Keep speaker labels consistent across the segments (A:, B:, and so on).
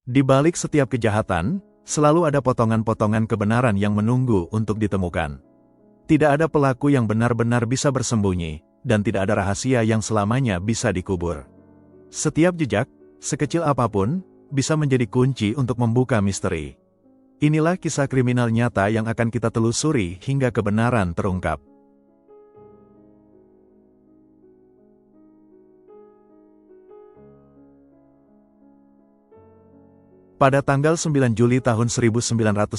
A: Di balik setiap kejahatan, selalu ada potongan-potongan kebenaran yang menunggu untuk ditemukan. Tidak ada pelaku yang benar-benar bisa bersembunyi, dan tidak ada rahasia yang selamanya bisa dikubur. Setiap jejak, sekecil apapun, bisa menjadi kunci untuk membuka misteri. Inilah kisah kriminal nyata yang akan kita telusuri hingga kebenaran terungkap. Pada tanggal 9 Juli tahun 1999,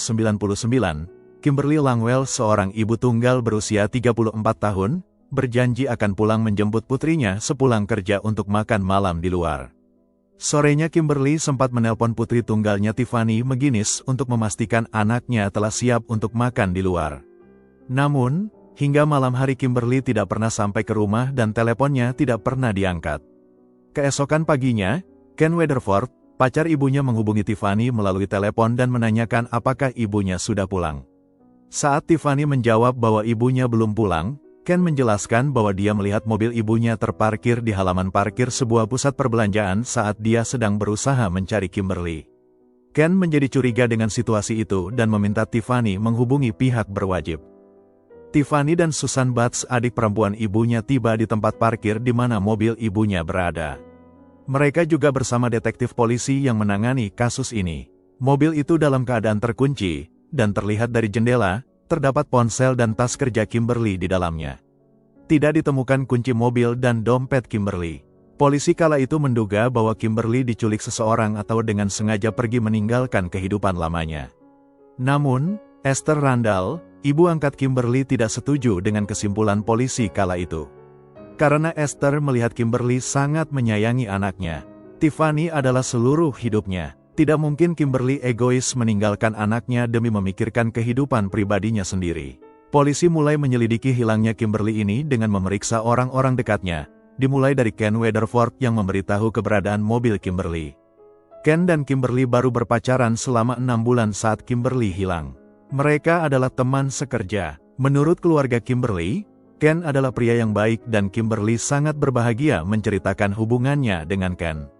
A: Kimberly Langwell, seorang ibu tunggal berusia 34 tahun, berjanji akan pulang menjemput putrinya sepulang kerja untuk makan malam di luar. Sorenya Kimberly sempat menelpon putri tunggalnya Tiffany McGinnis untuk memastikan anaknya telah siap untuk makan di luar. Namun, hingga malam hari Kimberly tidak pernah sampai ke rumah dan teleponnya tidak pernah diangkat. Keesokan paginya, Ken Weatherford, pacar ibunya, menghubungi Tiffany melalui telepon dan menanyakan apakah ibunya sudah pulang. Saat Tiffany menjawab bahwa ibunya belum pulang, Ken menjelaskan bahwa dia melihat mobil ibunya terparkir di halaman parkir sebuah pusat perbelanjaan saat dia sedang berusaha mencari Kimberly. Ken menjadi curiga dengan situasi itu dan meminta Tiffany menghubungi pihak berwajib. Tiffany dan Susan Batts, adik perempuan ibunya, tiba di tempat parkir di mana mobil ibunya berada. Mereka juga bersama detektif polisi yang menangani kasus ini. Mobil itu dalam keadaan terkunci, dan terlihat dari jendela, terdapat ponsel dan tas kerja Kimberly di dalamnya. Tidak ditemukan kunci mobil dan dompet Kimberly. Polisi kala itu menduga bahwa Kimberly diculik seseorang atau dengan sengaja pergi meninggalkan kehidupan lamanya. Namun, Esther Randall, ibu angkat Kimberly, tidak setuju dengan kesimpulan polisi kala itu. Karena Esther melihat Kimberly sangat menyayangi anaknya. Tiffany adalah seluruh hidupnya. Tidak mungkin Kimberly egois meninggalkan anaknya demi memikirkan kehidupan pribadinya sendiri. Polisi mulai menyelidiki hilangnya Kimberly ini dengan memeriksa orang-orang dekatnya, dimulai dari Ken Weatherford yang memberitahu keberadaan mobil Kimberly. Ken dan Kimberly baru berpacaran selama 6 bulan saat Kimberly hilang. Mereka adalah teman sekerja. Menurut keluarga Kimberly, Ken adalah pria yang baik dan Kimberly sangat berbahagia menceritakan hubungannya dengan Ken.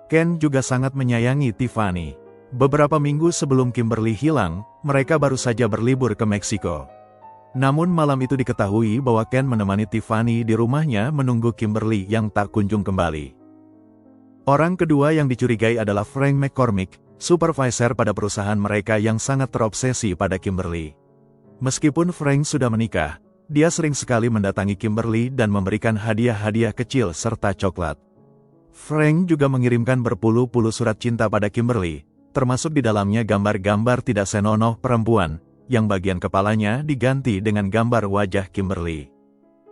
A: Ken juga sangat menyayangi Tiffany. Beberapa minggu sebelum Kimberly hilang, mereka baru saja berlibur ke Meksiko. Namun malam itu diketahui bahwa Ken menemani Tiffany di rumahnya menunggu Kimberly yang tak kunjung kembali. Orang kedua yang dicurigai adalah Frank McCormick, supervisor pada perusahaan mereka yang sangat terobsesi pada Kimberly. Meskipun Frank sudah menikah, dia sering sekali mendatangi Kimberly dan memberikan hadiah-hadiah kecil serta coklat. Frank juga mengirimkan berpuluh-puluh surat cinta pada Kimberly, termasuk di dalamnya gambar-gambar tidak senonoh perempuan, yang bagian kepalanya diganti dengan gambar wajah Kimberly.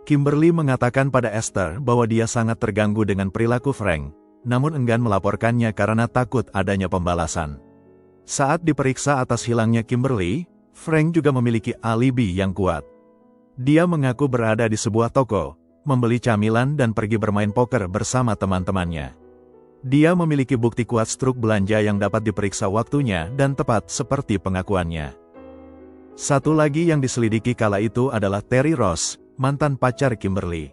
A: Kimberly mengatakan pada Esther bahwa dia sangat terganggu dengan perilaku Frank, namun enggan melaporkannya karena takut adanya pembalasan. Saat diperiksa atas hilangnya Kimberly, Frank juga memiliki alibi yang kuat. Dia mengaku berada di sebuah toko, membeli camilan dan pergi bermain poker bersama teman-temannya. Dia memiliki bukti kuat struk belanja yang dapat diperiksa waktunya dan tepat seperti pengakuannya. Satu lagi yang diselidiki kala itu adalah Terry Ross, mantan pacar Kimberly.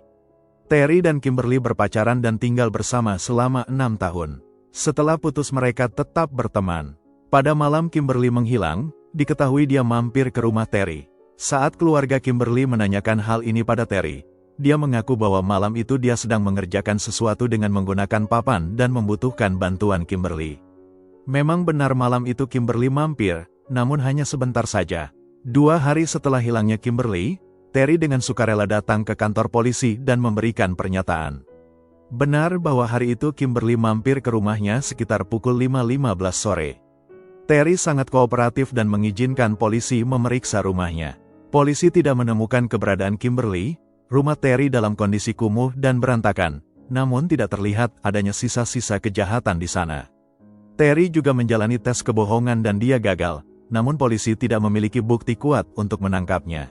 A: Terry dan Kimberly berpacaran dan tinggal bersama selama 6 tahun. Setelah putus mereka tetap berteman. Pada malam Kimberly menghilang, diketahui dia mampir ke rumah Terry. Saat keluarga Kimberly menanyakan hal ini pada Terry, dia mengaku bahwa malam itu dia sedang mengerjakan sesuatu dengan menggunakan papan dan membutuhkan bantuan Kimberly. Memang benar malam itu Kimberly mampir, namun hanya sebentar saja. 2 hari setelah hilangnya Kimberly, Terry dengan sukarela datang ke kantor polisi dan memberikan pernyataan. Benar bahwa hari itu Kimberly mampir ke rumahnya sekitar pukul 5.15 sore. Terry sangat kooperatif dan mengizinkan polisi memeriksa rumahnya. Polisi tidak menemukan keberadaan Kimberly. Rumah Terry dalam kondisi kumuh dan berantakan, namun tidak terlihat adanya sisa-sisa kejahatan di sana. Terry juga menjalani tes kebohongan dan dia gagal, namun polisi tidak memiliki bukti kuat untuk menangkapnya.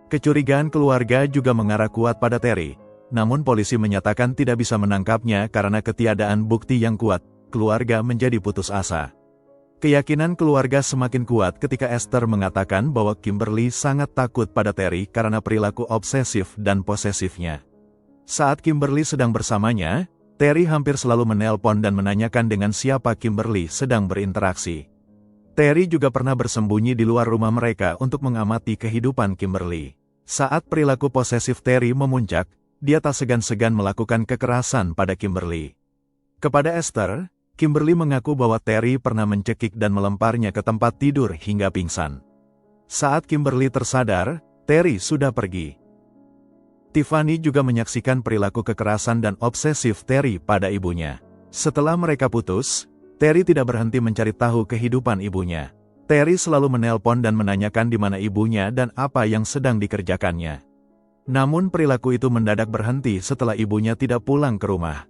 A: Kecurigaan keluarga juga mengarah kuat pada Terry, namun polisi menyatakan tidak bisa menangkapnya karena ketiadaan bukti yang kuat. Keluarga menjadi putus asa. Keyakinan keluarga semakin kuat ketika Esther mengatakan bahwa Kimberly sangat takut pada Terry karena perilaku obsesif dan posesifnya. Saat Kimberly sedang bersamanya, Terry hampir selalu menelpon dan menanyakan dengan siapa Kimberly sedang berinteraksi. Terry juga pernah bersembunyi di luar rumah mereka untuk mengamati kehidupan Kimberly. Saat perilaku posesif Terry memuncak, dia tak segan-segan melakukan kekerasan pada Kimberly. Kepada Esther, Kimberly mengaku bahwa Terry pernah mencekik dan melemparnya ke tempat tidur hingga pingsan. Saat Kimberly tersadar, Terry sudah pergi. Tiffany juga menyaksikan perilaku kekerasan dan obsesif Terry pada ibunya. Setelah mereka putus, Terry tidak berhenti mencari tahu kehidupan ibunya. Terry selalu menelpon dan menanyakan di mana ibunya dan apa yang sedang dikerjakannya. Namun perilaku itu mendadak berhenti setelah ibunya tidak pulang ke rumah.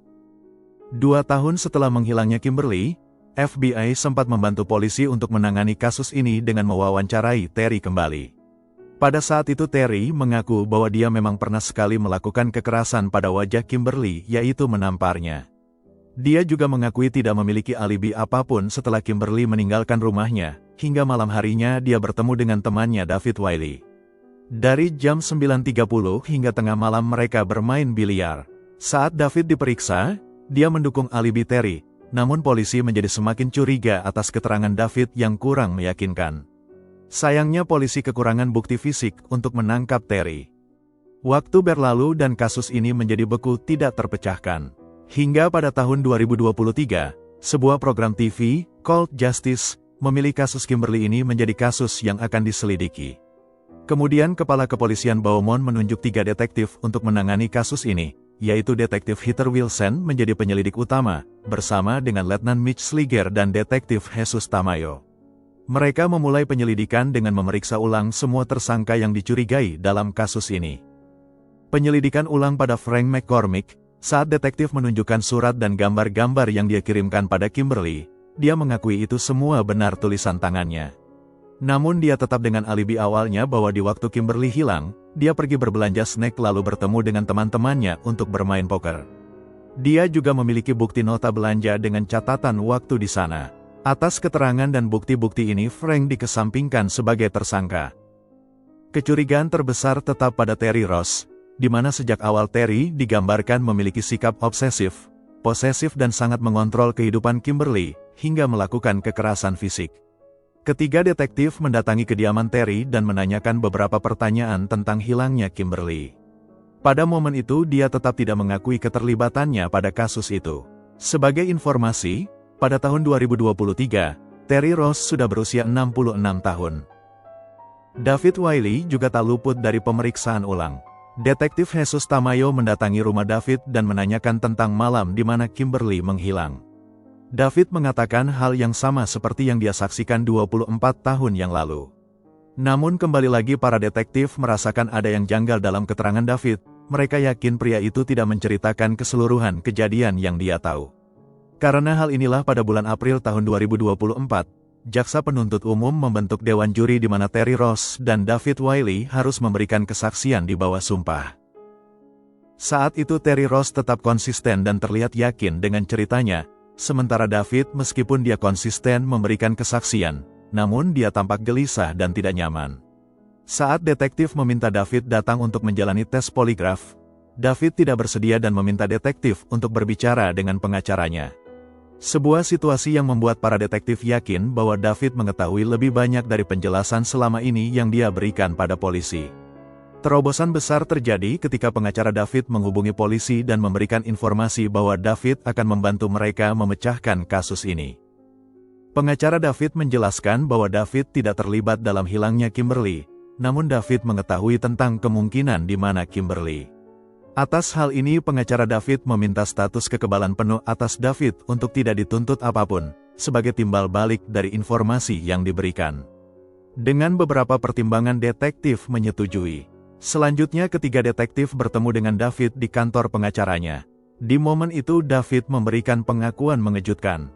A: 2 tahun setelah menghilangnya Kimberly, FBI sempat membantu polisi untuk menangani kasus ini dengan mewawancarai Terry kembali. Pada saat itu Terry mengaku bahwa dia memang pernah sekali melakukan kekerasan pada wajah Kimberly, yaitu menamparnya. Dia juga mengakui tidak memiliki alibi apapun setelah Kimberly meninggalkan rumahnya, hingga malam harinya dia bertemu dengan temannya David Wiley. Dari jam 9.30 hingga tengah malam mereka bermain biliar. Saat David diperiksa, dia mendukung alibi Terry, namun polisi menjadi semakin curiga atas keterangan David yang kurang meyakinkan. Sayangnya polisi kekurangan bukti fisik untuk menangkap Terry. Waktu berlalu dan kasus ini menjadi beku tidak terpecahkan. Hingga pada tahun 2023, sebuah program TV, Cold Justice, memilih kasus Kimberly ini menjadi kasus yang akan diselidiki. Kemudian Kepala Kepolisian Beaumont menunjuk 3 detektif untuk menangani kasus ini, yaitu Detektif Heather Wilson menjadi penyelidik utama, bersama dengan Letnan Mitch Sliger dan Detektif Jesus Tamayo. Mereka memulai penyelidikan dengan memeriksa ulang semua tersangka yang dicurigai dalam kasus ini. Penyelidikan ulang pada Frank McCormick, saat detektif menunjukkan surat dan gambar-gambar yang dia kirimkan pada Kimberly, dia mengakui itu semua benar tulisan tangannya. Namun dia tetap dengan alibi awalnya bahwa di waktu Kimberly hilang, dia pergi berbelanja snack lalu bertemu dengan teman-temannya untuk bermain poker. Dia juga memiliki bukti nota belanja dengan catatan waktu di sana. Atas keterangan dan bukti-bukti ini Frank dikesampingkan sebagai tersangka. Kecurigaan terbesar tetap pada Terry Ross, di mana sejak awal Terry digambarkan memiliki sikap obsesif, posesif dan sangat mengontrol kehidupan Kimberly, hingga melakukan kekerasan fisik. Ketiga detektif mendatangi kediaman Terry dan menanyakan beberapa pertanyaan tentang hilangnya Kimberly. Pada momen itu dia tetap tidak mengakui keterlibatannya pada kasus itu. Sebagai informasi, pada tahun 2023, Terry Ross sudah berusia 66 tahun. David Wiley juga tak luput dari pemeriksaan ulang. Detektif Jesus Tamayo mendatangi rumah David dan menanyakan tentang malam di mana Kimberly menghilang. David mengatakan hal yang sama seperti yang dia saksikan 24 tahun yang lalu. Namun kembali lagi para detektif merasakan ada yang janggal dalam keterangan David. Mereka yakin pria itu tidak menceritakan keseluruhan kejadian yang dia tahu. Karena hal inilah pada bulan April tahun 2024, Jaksa Penuntut Umum membentuk Dewan Juri di mana Terry Ross dan David Wiley harus memberikan kesaksian di bawah sumpah. Saat itu Terry Ross tetap konsisten dan terlihat yakin dengan ceritanya, sementara David meskipun dia konsisten memberikan kesaksian, namun dia tampak gelisah dan tidak nyaman. Saat detektif meminta David datang untuk menjalani tes poligraf, David tidak bersedia dan meminta detektif untuk berbicara dengan pengacaranya. Sebuah situasi yang membuat para detektif yakin bahwa David mengetahui lebih banyak dari penjelasan selama ini yang dia berikan pada polisi. Terobosan besar terjadi ketika pengacara David menghubungi polisi dan memberikan informasi bahwa David akan membantu mereka memecahkan kasus ini. Pengacara David menjelaskan bahwa David tidak terlibat dalam hilangnya Kimberly, namun David mengetahui tentang kemungkinan di mana Kimberly. Atas hal ini pengacara David meminta status kekebalan penuh atas David untuk tidak dituntut apapun, sebagai timbal balik dari informasi yang diberikan. Dengan beberapa pertimbangan detektif menyetujui. Selanjutnya ketiga detektif bertemu dengan David di kantor pengacaranya. Di momen itu David memberikan pengakuan mengejutkan.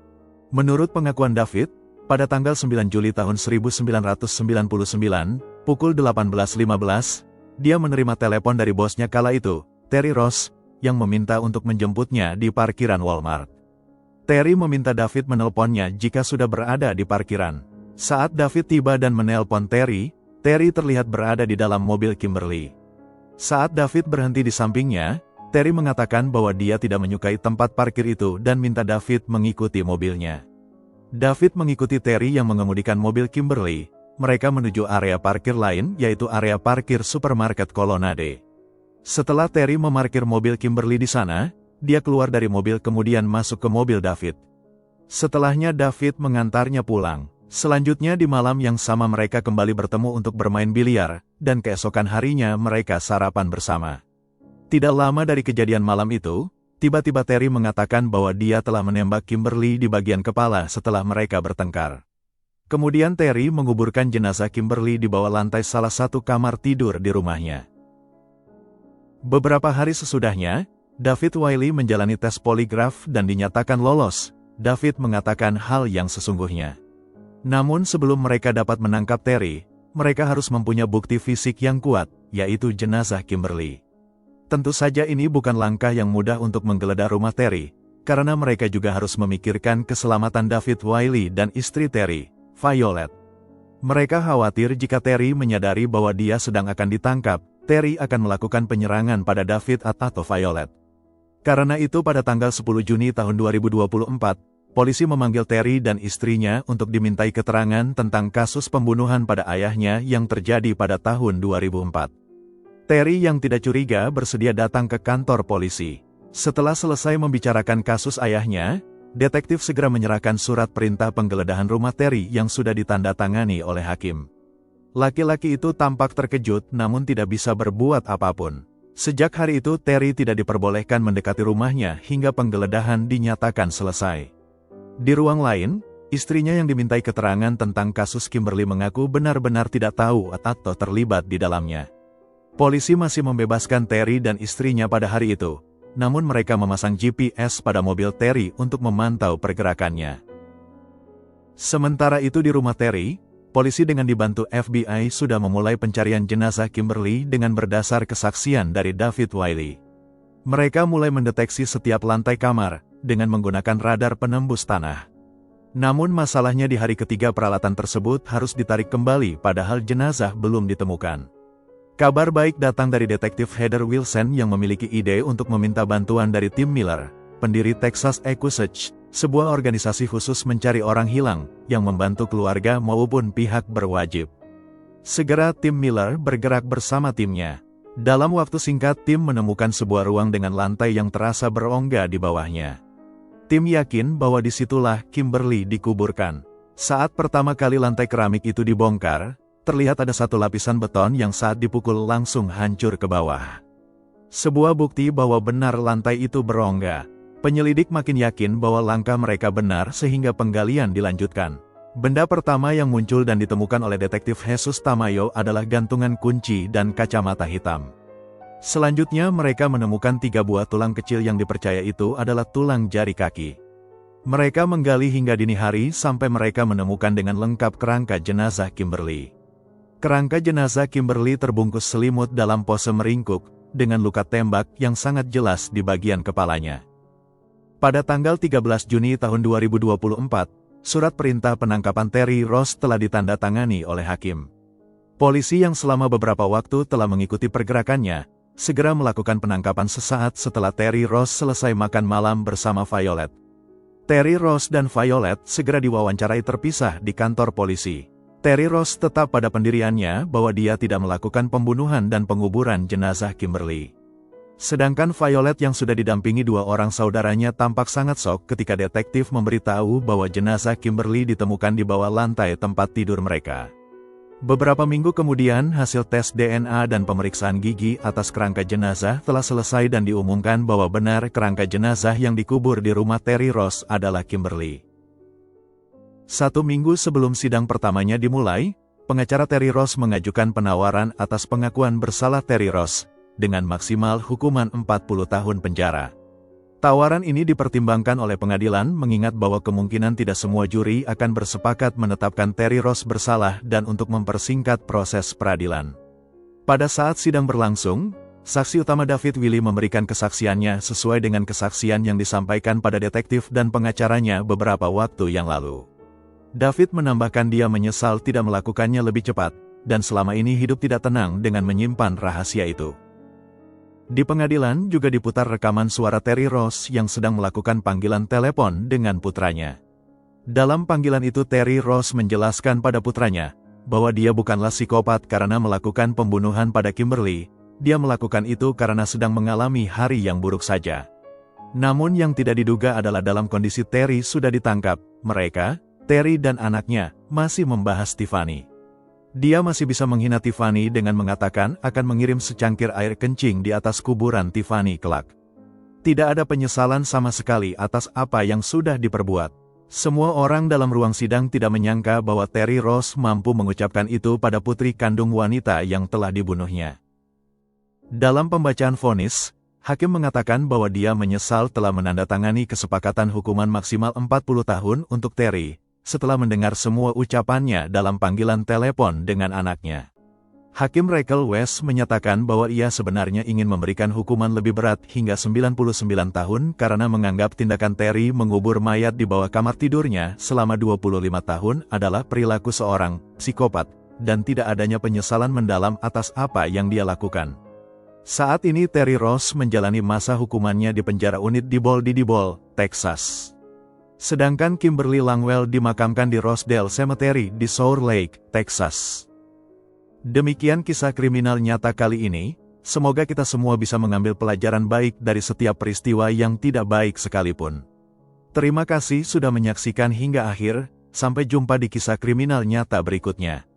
A: Menurut pengakuan David, pada tanggal 9 Juli tahun 1999, pukul 18.15, dia menerima telepon dari bosnya kala itu, Terry Ross, yang meminta untuk menjemputnya di parkiran Walmart. Terry meminta David menelponnya jika sudah berada di parkiran. Saat David tiba dan menelpon Terry terlihat berada di dalam mobil Kimberly. Saat David berhenti di sampingnya, Terry mengatakan bahwa dia tidak menyukai tempat parkir itu dan minta David mengikuti mobilnya. David mengikuti Terry yang mengemudikan mobil Kimberly. Mereka menuju area parkir lain, yaitu area parkir supermarket Colonnade. Setelah Terry memarkir mobil Kimberly di sana, dia keluar dari mobil kemudian masuk ke mobil David. Setelahnya David mengantarnya pulang. Selanjutnya di malam yang sama mereka kembali bertemu untuk bermain biliar, dan keesokan harinya mereka sarapan bersama. Tidak lama dari kejadian malam itu, tiba-tiba Terry mengatakan bahwa dia telah menembak Kimberly di bagian kepala setelah mereka bertengkar. Kemudian Terry menguburkan jenazah Kimberly di bawah lantai salah satu kamar tidur di rumahnya. Beberapa hari sesudahnya, David Wiley menjalani tes poligraf dan dinyatakan lolos. David mengatakan hal yang sesungguhnya. Namun sebelum mereka dapat menangkap Terry, mereka harus mempunyai bukti fisik yang kuat, yaitu jenazah Kimberly. Tentu saja ini bukan langkah yang mudah untuk menggeledah rumah Terry, karena mereka juga harus memikirkan keselamatan David Wiley dan istri Terry, Violet. Mereka khawatir jika Terry menyadari bahwa dia sedang akan ditangkap, Terry akan melakukan penyerangan pada David atau Violet. Karena itu pada tanggal 10 Juni tahun 2024, polisi memanggil Terry dan istrinya untuk dimintai keterangan tentang kasus pembunuhan pada ayahnya yang terjadi pada tahun 2004. Terry yang tidak curiga bersedia datang ke kantor polisi. Setelah selesai membicarakan kasus ayahnya, detektif segera menyerahkan surat perintah penggeledahan rumah Terry yang sudah ditandatangani oleh hakim. Laki-laki itu tampak terkejut namun tidak bisa berbuat apapun. Sejak hari itu Terry tidak diperbolehkan mendekati rumahnya hingga penggeledahan dinyatakan selesai. Di ruang lain, istrinya yang dimintai keterangan tentang kasus Kimberly mengaku benar-benar tidak tahu atau terlibat di dalamnya. Polisi masih membebaskan Terry dan istrinya pada hari itu, namun mereka memasang GPS pada mobil Terry untuk memantau pergerakannya. Sementara itu di rumah Terry, polisi dengan dibantu FBI sudah memulai pencarian jenazah Kimberly dengan berdasar kesaksian dari David Wiley. Mereka mulai mendeteksi setiap lantai kamar dengan menggunakan radar penembus tanah. Namun masalahnya di hari ketiga peralatan tersebut harus ditarik kembali padahal jenazah belum ditemukan. Kabar baik datang dari detektif Heather Wilson yang memiliki ide untuk meminta bantuan dari Tim Miller, pendiri Texas Accusation, sebuah organisasi khusus mencari orang hilang, yang membantu keluarga maupun pihak berwajib. Segera Tim Miller bergerak bersama timnya. Dalam waktu singkat tim menemukan sebuah ruang dengan lantai yang terasa berongga di bawahnya. Tim yakin bahwa disitulah Kimberly dikuburkan. Saat pertama kali lantai keramik itu dibongkar, terlihat ada satu lapisan beton yang saat dipukul langsung hancur ke bawah. Sebuah bukti bahwa benar lantai itu berongga. Penyelidik makin yakin bahwa langkah mereka benar sehingga penggalian dilanjutkan. Benda pertama yang muncul dan ditemukan oleh detektif Jesus Tamayo adalah gantungan kunci dan kacamata hitam. Selanjutnya mereka menemukan 3 buah tulang kecil yang dipercaya itu adalah tulang jari kaki. Mereka menggali hingga dini hari sampai mereka menemukan dengan lengkap kerangka jenazah Kimberly. Kerangka jenazah Kimberly terbungkus selimut dalam pose meringkuk, dengan luka tembak yang sangat jelas di bagian kepalanya. Pada tanggal 13 Juni tahun 2024, surat perintah penangkapan Terry Ross telah ditandatangani oleh hakim. Polisi yang selama beberapa waktu telah mengikuti pergerakannya, segera melakukan penangkapan sesaat setelah Terry Ross selesai makan malam bersama Violet. Terry Ross dan Violet segera diwawancarai terpisah di kantor polisi. Terry Ross tetap pada pendiriannya bahwa dia tidak melakukan pembunuhan dan penguburan jenazah Kimberly. Sedangkan Violet yang sudah didampingi 2 orang saudaranya tampak sangat shock ketika detektif memberitahu bahwa jenazah Kimberly ditemukan di bawah lantai tempat tidur mereka. Beberapa minggu kemudian hasil tes DNA dan pemeriksaan gigi atas kerangka jenazah telah selesai dan diumumkan bahwa benar kerangka jenazah yang dikubur di rumah Terry Ross adalah Kimberly. 1 minggu sebelum sidang pertamanya dimulai, pengacara Terry Ross mengajukan penawaran atas pengakuan bersalah Terry Ross, dengan maksimal hukuman 40 tahun penjara. Tawaran ini dipertimbangkan oleh pengadilan mengingat bahwa kemungkinan tidak semua juri akan bersepakat menetapkan Terry Ross bersalah dan untuk mempersingkat proses peradilan. Pada saat sidang berlangsung, saksi utama David Wiley memberikan kesaksiannya sesuai dengan kesaksian yang disampaikan pada detektif dan pengacaranya beberapa waktu yang lalu. David menambahkan dia menyesal tidak melakukannya lebih cepat, dan selama ini hidup tidak tenang dengan menyimpan rahasia itu. Di pengadilan juga diputar rekaman suara Terry Ross yang sedang melakukan panggilan telepon dengan putranya. Dalam panggilan itu Terry Ross menjelaskan pada putranya bahwa dia bukanlah psikopat karena melakukan pembunuhan pada Kimberly, dia melakukan itu karena sedang mengalami hari yang buruk saja. Namun yang tidak diduga adalah dalam kondisi Terry sudah ditangkap, mereka, Terry dan anaknya, masih membahas Tiffany. Dia masih bisa menghina Tiffany dengan mengatakan akan mengirim secangkir air kencing di atas kuburan Tiffany kelak. Tidak ada penyesalan sama sekali atas apa yang sudah diperbuat. Semua orang dalam ruang sidang tidak menyangka bahwa Terry Ross mampu mengucapkan itu pada putri kandung wanita yang telah dibunuhnya. Dalam pembacaan vonis, hakim mengatakan bahwa dia menyesal telah menandatangani kesepakatan hukuman maksimal 40 tahun untuk Terry, setelah mendengar semua ucapannya dalam panggilan telepon dengan anaknya. Hakim Rachel West menyatakan bahwa ia sebenarnya ingin memberikan hukuman lebih berat hingga 99 tahun karena menganggap tindakan Terry mengubur mayat di bawah kamar tidurnya selama 25 tahun adalah perilaku seorang psikopat, dan tidak adanya penyesalan mendalam atas apa yang dia lakukan. Saat ini Terry Ross menjalani masa hukumannya di penjara unit Diboll di Diboll, Texas. Sedangkan Kimberly Langwell dimakamkan di Rosedale Cemetery di Sour Lake, Texas. Demikian kisah kriminal nyata kali ini, semoga kita semua bisa mengambil pelajaran baik dari setiap peristiwa yang tidak baik sekalipun. Terima kasih sudah menyaksikan hingga akhir, sampai jumpa di kisah kriminal nyata berikutnya.